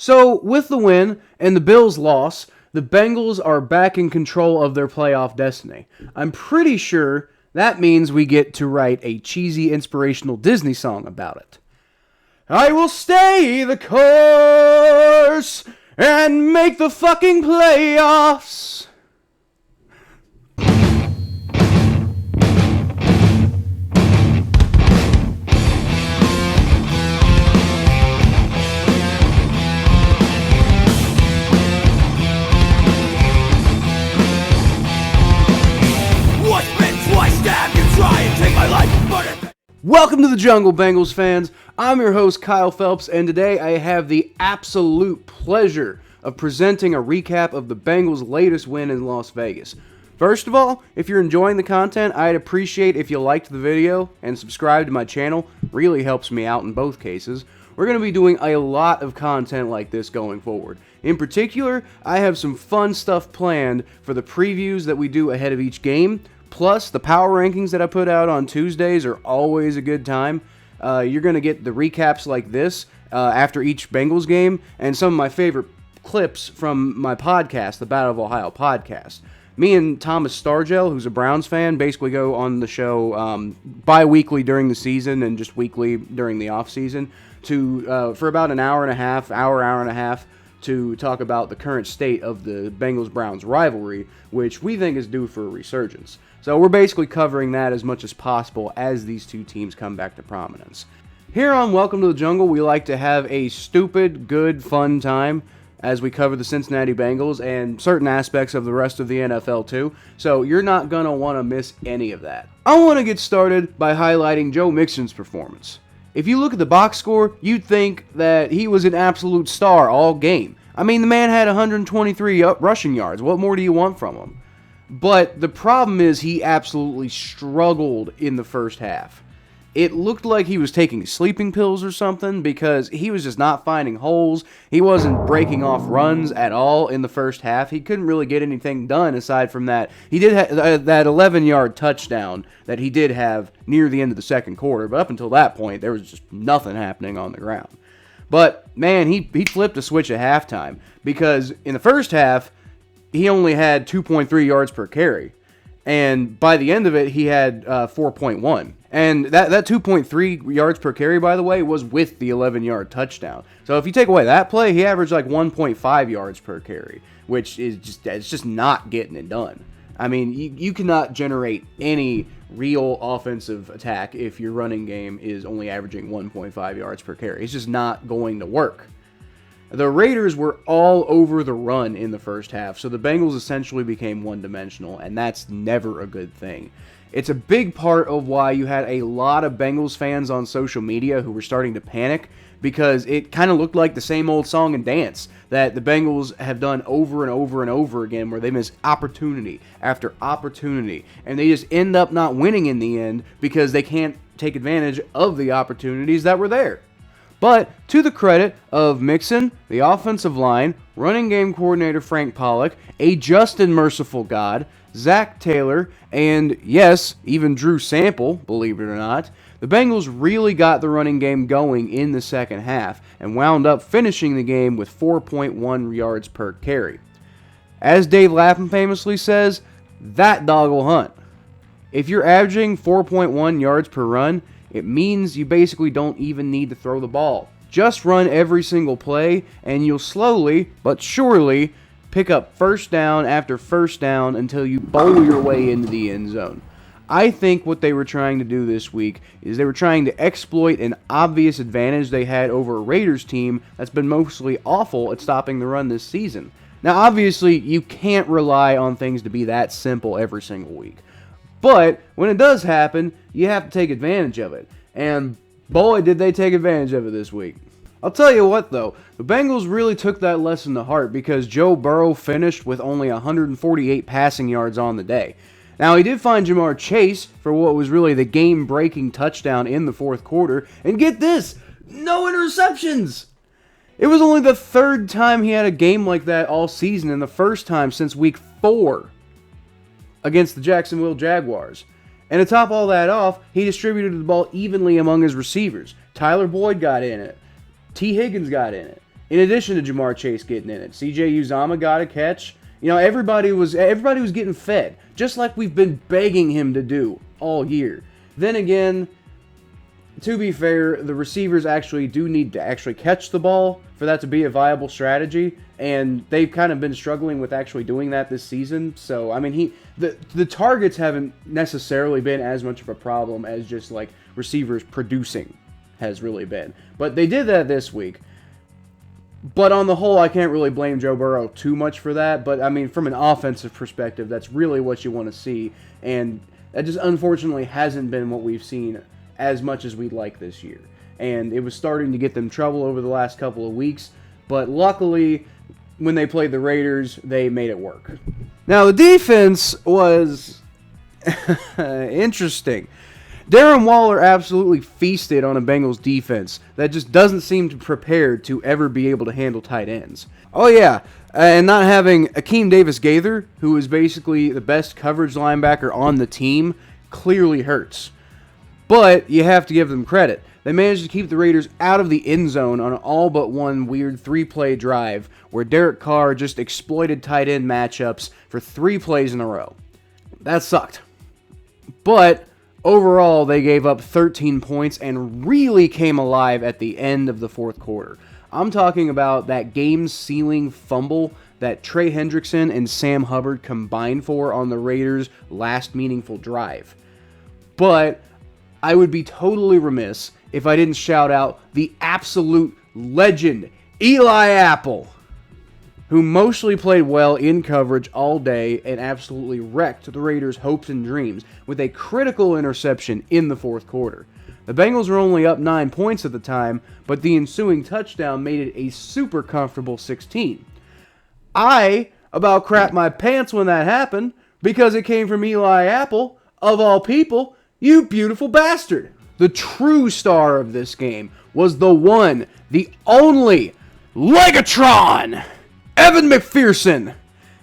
So, with the win and the Bills' loss, the Bengals are back in control of their playoff destiny. I'm pretty sure that means we get to write a cheesy, inspirational Disney song about it. I will stay the course and make the fucking playoffs. Welcome to the Jungle, Bengals fans. I'm your host, Kyle Phelps, and today I have the absolute pleasure of presenting a recap of the Bengals' latest win in Las Vegas. First of all, if you're enjoying the content, I'd appreciate if you liked the video and subscribe to my channel. Really helps me out in both cases. We're going to be doing a lot of content like this going forward. In particular, I have some fun stuff planned for the previews that we do ahead of each game. Plus, the power rankings that I put out on Tuesdays are always a good time. You're going to get the recaps like this after each Bengals game, and some of my favorite clips from my podcast, the Battle of Ohio podcast. Me and Thomas Stargell, who's a Browns fan, basically go on the show bi-weekly during the season and just weekly during the off-season for about an hour and a half, to talk about the current state of the Bengals-Browns rivalry, which we think is due for a resurgence. So we're basically covering that as much as possible as these two teams come back to prominence. Here on Welcome to the Jungle, we like to have a stupid, good, fun time as we cover the Cincinnati Bengals and certain aspects of the rest of the NFL too, so you're not going to want to miss any of that. I want to get started by highlighting Joe Mixon's performance. If you look at the box score, you'd think that he was an absolute star all game. I mean, the man had 123 rushing yards. What more do you want from him? But the problem is he absolutely struggled in the first half. It looked like he was taking sleeping pills or something because he was just not finding holes. He wasn't breaking off runs at all in the first half. He couldn't really get anything done aside from that. He did have that 11-yard touchdown that he did have near the end of the second quarter, but up until that point, there was just nothing happening on the ground. But, man, he flipped a switch at halftime because in the first half, he only had 2.3 yards per carry. And by the end of it, he had 4.1. And that 2.3 yards per carry, by the way, was with the 11-yard touchdown. So if you take away that play, he averaged like 1.5 yards per carry, which is just not getting it done. I mean, you cannot generate any real offensive attack if your running game is only averaging 1.5 yards per carry. It's just not going to work. The Raiders were all over the run in the first half, so the Bengals essentially became one-dimensional, and that's never a good thing. It's a big part of why you had a lot of Bengals fans on social media who were starting to panic, because it kind of looked like the same old song and dance that the Bengals have done over and over and over again, where they miss opportunity after opportunity, and they just end up not winning in the end because they can't take advantage of the opportunities that were there. But to the credit of Mixon, the offensive line, running game coordinator Frank Pollock, a just and merciful God, Zach Taylor, and yes, even Drew Sample, believe it or not, the Bengals really got the running game going in the second half and wound up finishing the game with 4.1 yards per carry. As Dave Lapham famously says, that dog will hunt. If you're averaging 4.1 yards per run, it means you basically don't even need to throw the ball. Just run every single play, and you'll slowly, but surely, pick up first down after first down until you bowl your way into the end zone. I think what they were trying to do this week is they were trying to exploit an obvious advantage they had over a Raiders team that's been mostly awful at stopping the run this season. Now, obviously, you can't rely on things to be that simple every single week. But when it does happen, you have to take advantage of it. And boy, did they take advantage of it this week. I'll tell you what, though. The Bengals really took that lesson to heart because Joe Burrow finished with only 148 passing yards on the day. Now, he did find Jamar Chase for what was really the game-breaking touchdown in the fourth quarter. And get this, no interceptions! It was only the third time he had a game like that all season, and the first time since week 4 against the Jacksonville Jaguars. And to top all that off, he distributed the ball evenly among his receivers. Tyler Boyd got in it. T. Higgins got in it. In addition to Jamar Chase getting in it, CJ Uzomah got a catch. Everybody was getting fed, just like we've been begging him to do all year. Then again, to be fair, the receivers actually do need to actually catch the ball for that to be a viable strategy, and they've kind of been struggling with actually doing that this season. So, I mean, the targets haven't necessarily been as much of a problem as just like receivers producing has really been. But they did that this week. But on the whole, I can't really blame Joe Burrow too much for that. But, I mean, from an offensive perspective, that's really what you want to see. And that just unfortunately hasn't been what we've seen as much as we'd like this year. And it was starting to get them trouble over the last couple of weeks. But luckily, when they played the Raiders, they made it work. Now, the defense was interesting. Darren Waller absolutely feasted on a Bengals defense that just doesn't seem prepared to ever be able to handle tight ends. Oh yeah, and not having Akeem Davis-Gaither, who is basically the best coverage linebacker on the team, clearly hurts. But you have to give them credit. They managed to keep the Raiders out of the end zone on all but one weird 3-play drive where Derek Carr just exploited tight end matchups for 3 plays in a row. That sucked. But overall, they gave up 13 points and really came alive at the end of the fourth quarter. I'm talking about that game-sealing fumble that Trey Hendrickson and Sam Hubbard combined for on the Raiders' last meaningful drive. But I would be totally remiss if I didn't shout out the absolute legend, Eli Apple, who mostly played well in coverage all day and absolutely wrecked the Raiders' hopes and dreams with a critical interception in the fourth quarter. The Bengals were only up 9 points at the time, but the ensuing touchdown made it a super comfortable 16. I about crapped my pants when that happened because it came from Eli Apple, of all people, you beautiful bastard. The true star of this game was the one, the only, Legatron! Evan McPherson.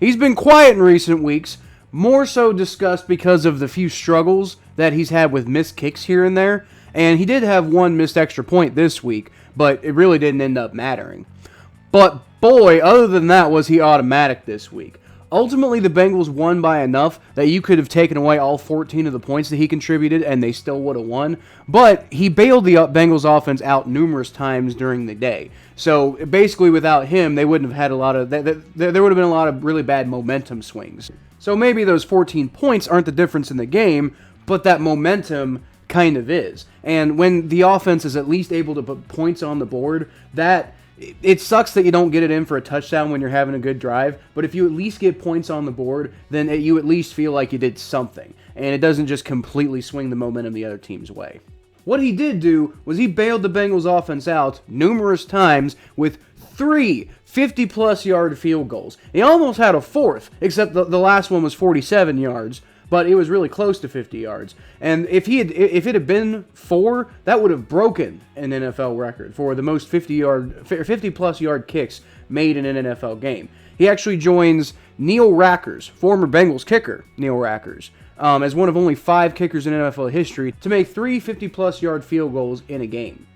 He's been quiet in recent weeks, more so discussed because of the few struggles that he's had with missed kicks here and there, and he did have one missed extra point this week, but it really didn't end up mattering. But boy, other than that, was he automatic this week. Ultimately, the Bengals won by enough that you could have taken away all 14 of the points that he contributed and they still would have won. But he bailed the Bengals offense out numerous times during the day. So basically, without him, they wouldn't have had a lot of there would have been a lot of really bad momentum swings. So maybe those 14 points aren't the difference in the game, but that momentum kind of is. And when the offense is at least able to put points on the board, that it sucks that you don't get it in for a touchdown when you're having a good drive, but if you at least get points on the board, then you at least feel like you did something, and it doesn't just completely swing the momentum the other team's way. What he did do was he bailed the Bengals offense out numerous times with 3 50-plus yard field goals. He almost had a fourth, except the last one was 47 yards, but it was really close to 50 yards. And if it had been 4, that would have broken an NFL record for the most 50-plus yard kicks made in an NFL game. He actually joins Neil Rackers, former Bengals kicker Neil Rackers, as one of only 5 kickers in NFL history to make 3 50-plus yard field goals in a game.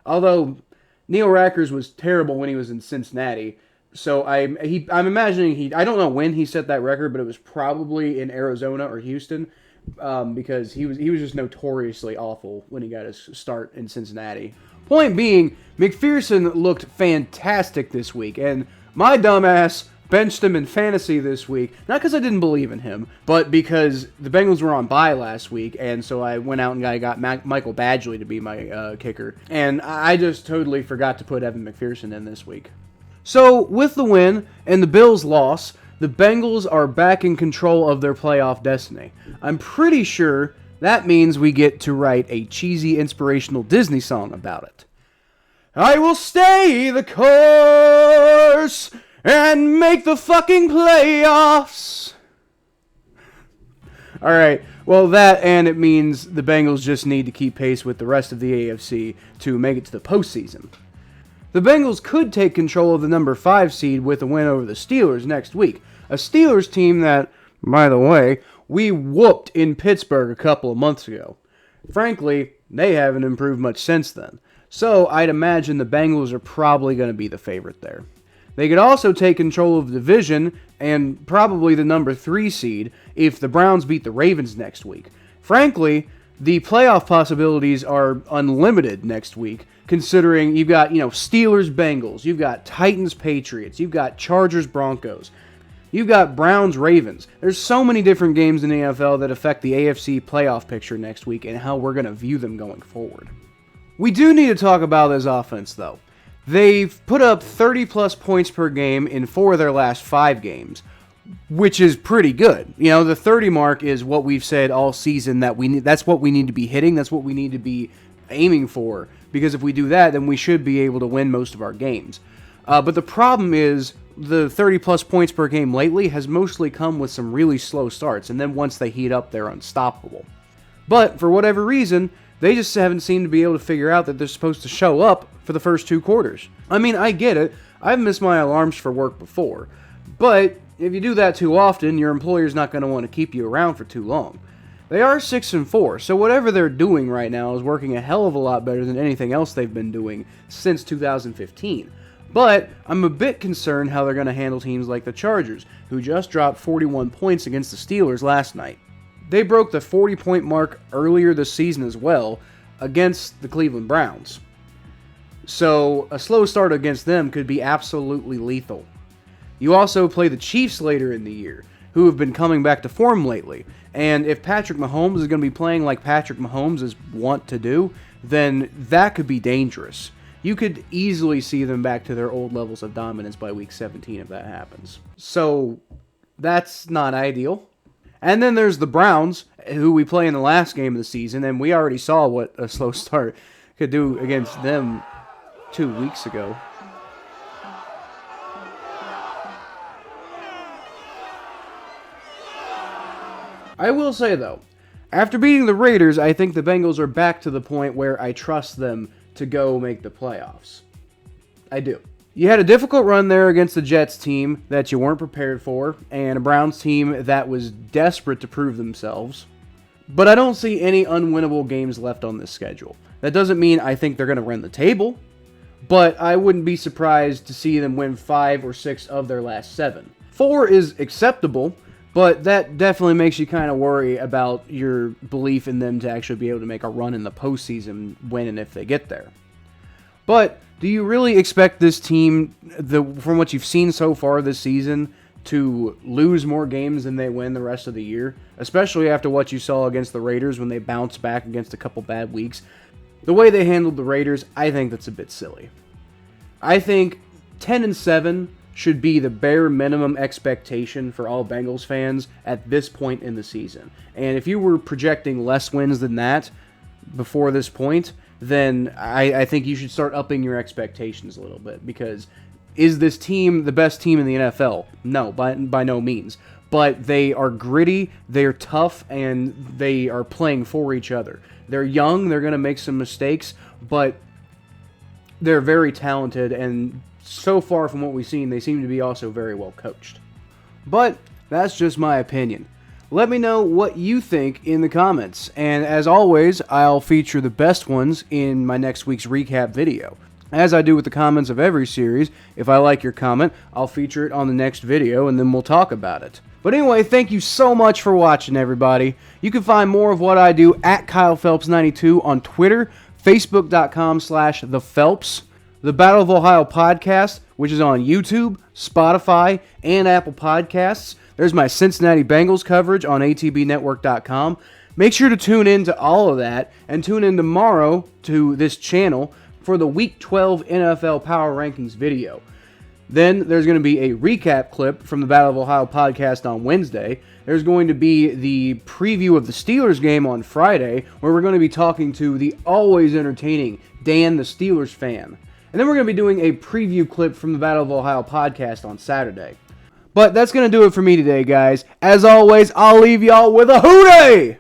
Although Neil Rackers was terrible when he was in Cincinnati, so I'm imagining I don't know when he set that record, but it was probably in Arizona or Houston, because he was just notoriously awful when he got his start in Cincinnati. Point being, McPherson looked fantastic this week, and my dumbass benched him in fantasy this week, not because I didn't believe in him, but because the Bengals were on bye last week, and so I went out and I got Michael Badgley to be my kicker, and I just totally forgot to put Evan McPherson in this week. So, with the win and the Bills' loss, the Bengals are back in control of their playoff destiny. I'm pretty sure that means we get to write a cheesy, inspirational Disney song about it. I will stay the course and make the fucking playoffs. Alright, well that and it means the Bengals just need to keep pace with the rest of the AFC to make it to the postseason. The Bengals could take control of the number 5 seed with a win over the Steelers next week. A Steelers team that, by the way, we whooped in Pittsburgh a couple of months ago. Frankly, they haven't improved much since then. So I'd imagine the Bengals are probably going to be the favorite there. They could also take control of the division and probably the number 3 seed if the Browns beat the Ravens next week. Frankly, the playoff possibilities are unlimited next week, considering you've got, Steelers, Bengals, you've got Titans, Patriots, you've got Chargers, Broncos, you've got Browns, Ravens. There's so many different games in the NFL that affect the AFC playoff picture next week and how we're going to view them going forward. We do need to talk about this offense, though. They've put up 30-plus points per game in 4 of their last 5 games, which is pretty good. The 30 mark is what we've said all season that that's what we need to be hitting. That's what we need to be aiming for, because if we do that, then we should be able to win most of our games. But the problem is the 30-plus points per game lately has mostly come with some really slow starts, and then once they heat up, they're unstoppable. But for whatever reason, they just haven't seemed to be able to figure out that they're supposed to show up for the first 2 quarters. I mean, I get it. I've missed my alarms for work before. But if you do that too often, your employer's not going to want to keep you around for too long. They are 6-4, so whatever they're doing right now is working a hell of a lot better than anything else they've been doing since 2015. But I'm a bit concerned how they're going to handle teams like the Chargers, who just dropped 41 points against the Steelers last night. They broke the 40-point mark earlier this season as well against the Cleveland Browns. So a slow start against them could be absolutely lethal. You also play the Chiefs later in the year, who have been coming back to form lately. And if Patrick Mahomes is going to be playing like Patrick Mahomes is wont to do, then that could be dangerous. You could easily see them back to their old levels of dominance by week 17 if that happens. So that's not ideal. And then there's the Browns, who we play in the last game of the season, and we already saw what a slow start could do against them 2 weeks ago. I will say, though, after beating the Raiders, I think the Bengals are back to the point where I trust them to go make the playoffs. I do. You had a difficult run there against the Jets team that you weren't prepared for, and a Browns team that was desperate to prove themselves. But I don't see any unwinnable games left on this schedule. That doesn't mean I think they're going to run the table, but I wouldn't be surprised to see them win 5 or 6 of their last 7. 4 is acceptable, but that definitely makes you kind of worry about your belief in them to actually be able to make a run in the postseason when and if they get there. But do you really expect this team, from what you've seen so far this season, to lose more games than they win the rest of the year? Especially after what you saw against the Raiders when they bounced back against a couple bad weeks. The way they handled the Raiders, I think that's a bit silly. I think 10-7 should be the bare minimum expectation for all Bengals fans at this point in the season. And if you were projecting less wins than that before this point, then I think you should start upping your expectations a little bit, because is this team the best team in the NFL? No, by no means. But they are gritty, they're tough, and they are playing for each other. They're young, they're going to make some mistakes, but they're very talented, and so far from what we've seen, they seem to be also very well coached. But that's just my opinion. Let me know what you think in the comments, and as always, I'll feature the best ones in my next week's recap video. As I do with the comments of every series, if I like your comment, I'll feature it on the next video, and then we'll talk about it. But anyway, thank you so much for watching, everybody. You can find more of what I do at KylePhelps92 on Twitter, Facebook.com/ThePhelps, the Battle of Ohio podcast, which is on YouTube, Spotify, and Apple Podcasts. There's my Cincinnati Bengals coverage on ATBNetwork.com. Make sure to tune in to all of that, and tune in tomorrow to this channel for the Week 12 NFL Power Rankings video. Then there's going to be a recap clip from the Battle of Ohio podcast on Wednesday. There's going to be the preview of the Steelers game on Friday, where we're going to be talking to the always entertaining Dan the Steelers fan. And then we're going to be doing a preview clip from the Battle of Ohio podcast on Saturday. But that's going to do it for me today, guys. As always, I'll leave y'all with a hooray!